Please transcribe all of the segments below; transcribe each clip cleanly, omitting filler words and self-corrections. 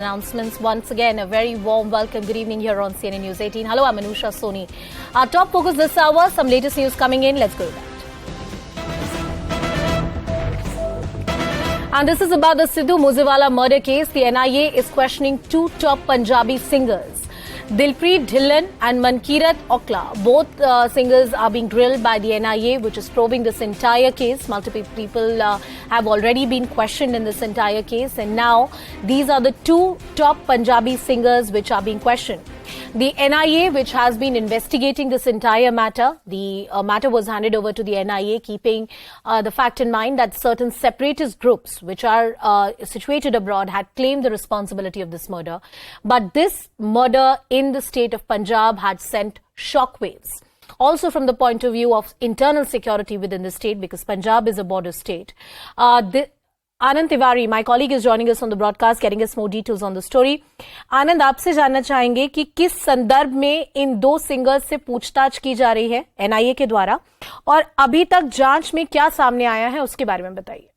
Announcements once again. A very warm welcome. Good evening here on CNN News 18. Hello, I'm Anusha Soni. Our top focus this hour, some latest news coming in. Let's go to that. And this is about the Sidhu Moosewala murder case. The NIA is questioning two top Punjabi singers, Dilpreet Dhillon and Mankirat Okla. Both singers are being grilled by the NIA, which is probing this entire case. Multiple people have already been questioned in this entire case, and now these are the two top Punjabi singers which are being questioned. The NIA, which has been investigating this entire matter, the matter was handed over to the NIA, keeping the fact in mind that certain separatist groups, which are situated abroad, had claimed the responsibility of this murder. But this murder in the state of Punjab had sent shockwaves. Also from the point of view of internal security within the state, because Punjab is a border state. Anand Tiwari, my colleague, is joining us on the broadcast, getting us more details on the story. आनंद, आपसे जानना चाहेंगे कि किस संदर्भ में इन दो singers से पूछताछ की जा रही है एनआईए के द्वारा, और अभी तक जांच में क्या सामने आया है उसके बारे में बताइए।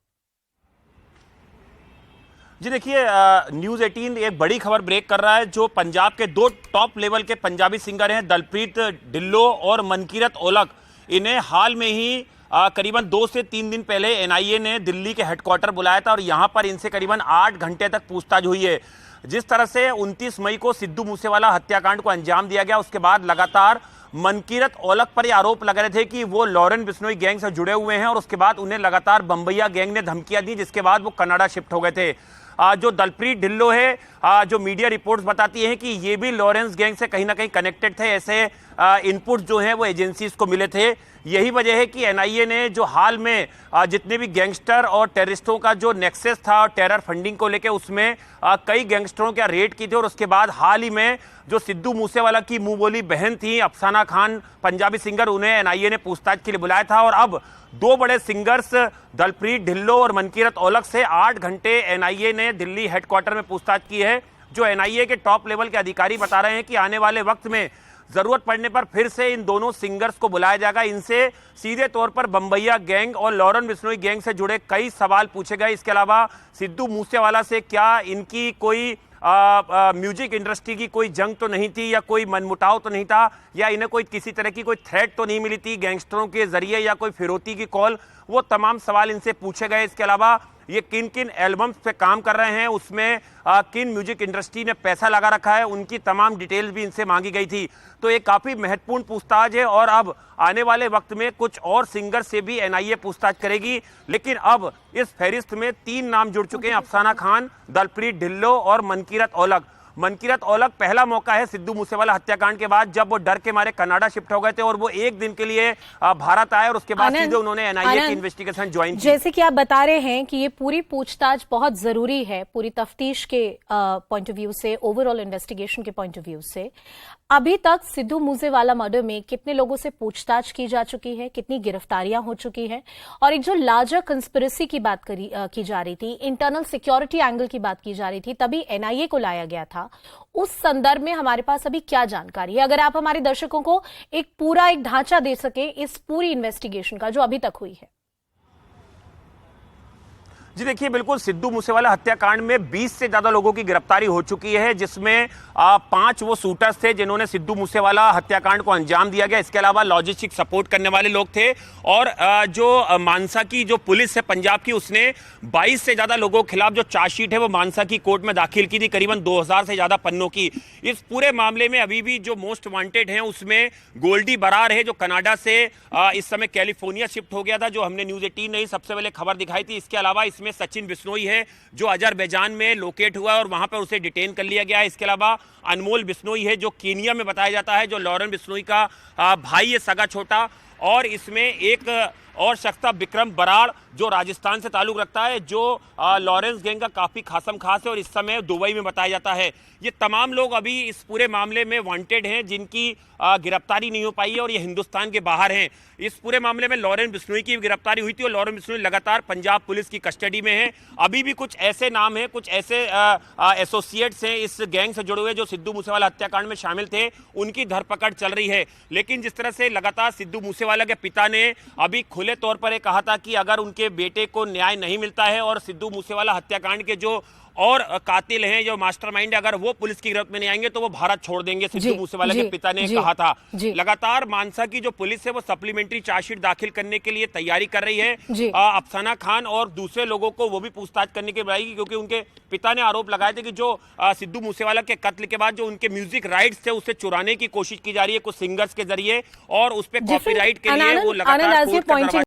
जी देखिए, न्यूज 18 एक बड़ी खबर ब्रेक कर रहा है। जो पंजाब के दो टॉप लेवल के पंजाबी सिंगर हैं, दलप्रीत ढिल्लो और मनकीरत ओलक, इन्हें हाल में ही करीबन 2 से 3 दिन पहले एनआईए ने दिल्ली के हेडक्वार्टर बुलाया था और यहां पर इनसे करीबन 8 घंटे तक पूछताछ हुई है। जिस तरह से 29 मई को सिद्धू मूसेवाला हत्याकांड को अंजाम दिया गया, उसके बाद लगातार मनकीरत ओलक पर यह आरोप लग रहे थे कि वो लॉरेंस बिश्नोई गैंग से जुड़े हुए हैं, और उसके बाद उन्हें लगातार बंबैया गैंग ने धमकियां दी, जिसके बाद वो कनाडा शिफ्ट हो गए थे। जो दलप्रीत ढिल्लो है, जो मीडिया रिपोर्ट्स बताती हैं कि ये भी लॉरेंस गैंग से कहीं ना कहीं कनेक्टेड थे, ऐसे इनपुट जो हैं वो एजेंसीज को मिले थे। यही वजह है कि एनआईए ने जो हाल में जितने भी गैंगस्टर और टेररिस्टों का जो नेक्सस था और टेरर फंडिंग को लेकर, उसमें कई गैंगस्टरों का रेड की थी, और उसके बाद हाल ही में जो सिद्धू मूसेवाला की मुंह बोली बहन थी अफसाना खान, पंजाबी सिंगर, उन्हें एनआईए ने पूछताछ के लिए बुलाया था। और अब दो बड़े सिंगर्स दलप्रीत ढिल्लो और मनकीरत ओलक से 8 घंटे एनआईए ने दिल्ली हेडक्वार्टर में पूछताछ की है। जो एनआईए के टॉप लेवल के अधिकारी बता रहे हैं कि आने वाले वक्त में जरूरत पड़ने पर फिर से इन दोनों सिंगर्स को बुलाया जाएगा। इनसे सीधे तौर पर बंबैया गैंग और लॉरेंस बिश्नोई गैंग से जुड़े कई सवाल पूछे गए। इसके अलावा सिद्धू मूसेवाला से क्या इनकी कोई म्यूजिक इंडस्ट्री की कोई जंग तो नहीं थी, या कोई मनमुटाव तो नहीं था, या इन्हें कोई किसी तरह की कोई थ्रेट तो नहीं मिली थी गैंगस्टरों के जरिए, या कोई फिरौती की कॉल, वो तमाम सवाल इनसे पूछे गए। इसके अलावा ये किन किन एल्बम्स पे काम कर रहे हैं, उसमें किन म्यूजिक इंडस्ट्री ने पैसा लगा रखा है, उनकी तमाम डिटेल्स भी इनसे मांगी गई थी। तो ये काफी महत्वपूर्ण पूछताछ है, और अब आने वाले वक्त में कुछ और सिंगर से भी एनआईए पूछताछ करेगी। लेकिन अब इस फहरिस्त में 3 नाम जुड़ चुके हैं, अफसाना खान, दलप्रीत ढिल्लो और मनकीरत ओलक। मनकीरत ओलक पहला मौका है सिद्धू मूसेवाला हत्याकांड के बाद, जब वो डर के मारे कनाडा शिफ्ट हो गए थे और वो एक दिन के लिए भारत आए, और उसके बाद सीधे उन्होंने एनआईए की इन्वेस्टिगेशन ज्वाइन की। जैसे कि आप बता रहे हैं कि ये पूरी पूछताछ बहुत जरूरी है, पूरी तफ्तीश के पॉइंट ऑफ व्यू से, ओवरऑल इन्वेस्टिगेशन के पॉइंट ऑफ व्यू से। अभी तक सिद्धू मूसेवाला मर्डर में कितने लोगों से पूछताछ की जा चुकी है, कितनी गिरफ्तारियां हो चुकी हैं, और एक जो लार्जर कंस्पिरेसी की बात की जा रही थी, इंटरनल सिक्योरिटी एंगल की बात की जा रही थी, तभी एनआईए को लाया गया था, उस संदर्भ में हमारे पास अभी क्या जानकारी है? अगर आप हमारे दर्शकों को एक ढांचा दे सके इस पूरी इन्वेस्टिगेशन का जो अभी तक हुई है। जी देखिए, बिल्कुल सिद्धू मूसेवाला हत्याकांड में 20 से ज्यादा लोगों की गिरफ्तारी हो चुकी है, जिसमें 5 वो शूटर्स थे जिन्होंने सिद्धू मूसेवाला हत्याकांड को अंजाम दिया गया। इसके अलावा लॉजिस्टिक सपोर्ट करने वाले लोग थे, और जो मानसा की जो पुलिस है पंजाब की, उसने 22 से ज्यादा लोगों के खिलाफ जो चार्जशीट है वो मानसा की कोर्ट में दाखिल की थी, करीबन 2000 से ज्यादा पन्नों की। इस पूरे मामले में अभी भी जो मोस्ट वांटेड है उसमें गोल्डी बरार है, जो कनाडा से इस समय कैलिफोर्निया शिफ्ट हो गया था, जो हमने न्यूज 18 ने सबसे पहले खबर दिखाई थी। इसके अलावा इसमें सचिन बिश्नोई है, जो अजरबैजान में लोकेट हुआ और वहां पर उसे डिटेन कर लिया गया है। इसके अलावा अनमोल बिश्नोई है, जो कीनिया में बताया जाता है, जो लॉरेंस बिश्नोई का भाई है, सगा छोटा। और इसमें एक और शख्स था विक्रम बराड़, जो राजस्थान से ताल्लुक रखता है, जो लॉरेंस गैंग का काफी खासम खास है और इस समय दुबई में बताया जाता है। ये तमाम लोग अभी इस पूरे मामले में वांटेड हैं, जिनकी गिरफ्तारी नहीं हो पाई है और ये हिंदुस्तान के बाहर हैं। इस पूरे मामले में लॉरेंस बिश्नोई की गिरफ्तारी हुई थी और लॉरेंस बिश्नोई लगातार पंजाब पुलिस की कस्टडी में है। अभी भी कुछ ऐसे नाम हैं, कुछ ऐसे एसोसिएट्स हैं इस गैंग से जुड़े हुए जो सिद्धू मूसेवाला हत्याकांड में शामिल थे, उनकी धरपकड़ चल रही है। लेकिन जिस तरह से लगातार सिद्धू मूसेवाला के पिता ने अभी खुले तौर पर कहा था कि अगर उनके बेटे को न्याय नहीं मिलता है और सिद्धू मूसेवाला हत्याकांड के जो और कातिल हैं, जो मास्टरमाइंड, अगर वो पुलिस की गिरफ्त में नहीं आएंगे तो वो भारत छोड़ देंगे, सिद्धू मूसेवाला के पिता ने कहा था। लगातार मानसा की जो पुलिस है वो सप्लीमेंट्री चार्जशीट दाखिल करने के लिए तैयारी कर रही है। अफसाना खान और दूसरे लोगों को वो भी पूछताछ करने की बुलाएगी, क्योंकि उनके पिता ने आरोप लगाए थे कि जो सिद्धू मूसेवाला के कत्ल के बाद जो उनके म्यूजिक राइट्स थे उसे चुराने की कोशिश की जा रही है कुछ सिंगर्स के जरिए, और उस पर कॉपीराइट के लिए वो लगातार